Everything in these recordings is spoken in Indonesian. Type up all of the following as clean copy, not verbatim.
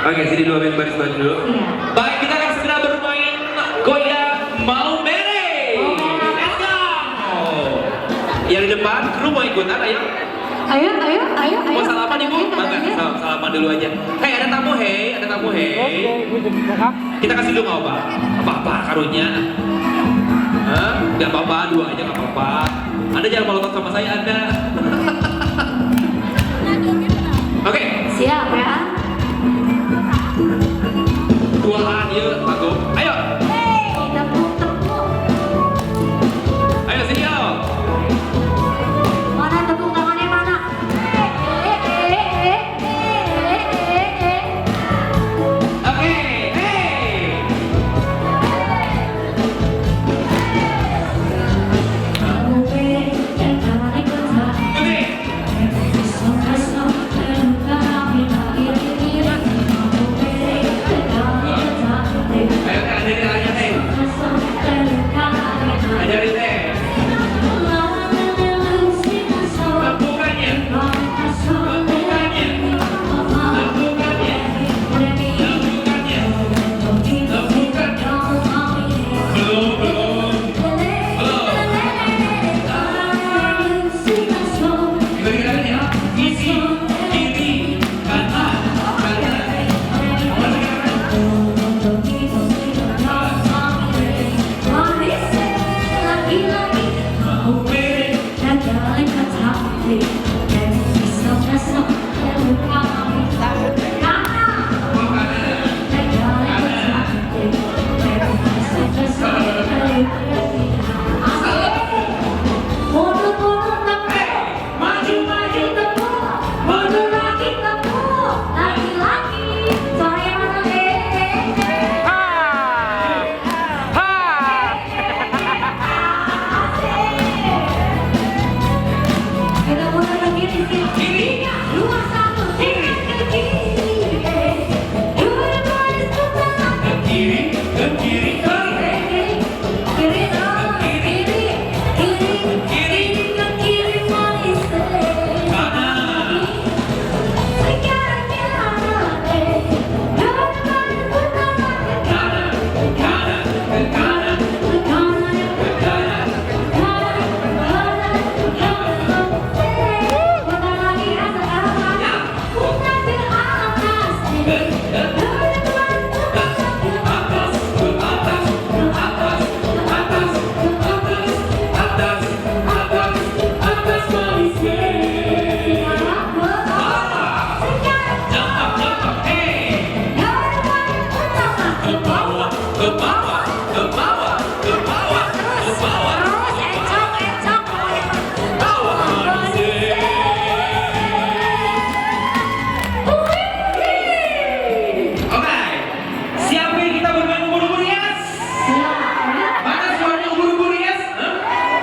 Oke, sini dulu baris baju dulu. Iya. Baik, kita akan segera bermain goyang mau mere. Let's go. Yang di depan, kru mau ikutan, ayo. Ayo. Mau salaman ibu? Bangga, salaman dulu aja. Hei, ada tamu, hei. Kita kasih dulu nggak apa-apa karunya. Hah? Gak apa-apa, dua aja gak apa-apa. Anda jangan melotot sama saya, Anda. Oke. Siap ya. Duaan, yuk, lagu. Ayo. Tepuk. Ayo, siap. Mana tepuk tangannya mana? Oke, hey. Ajarin teh.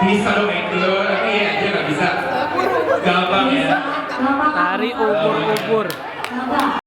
Bisa dong itu, tapi ya aja nggak bisa. Gampang ya. Tari ubur-ubur.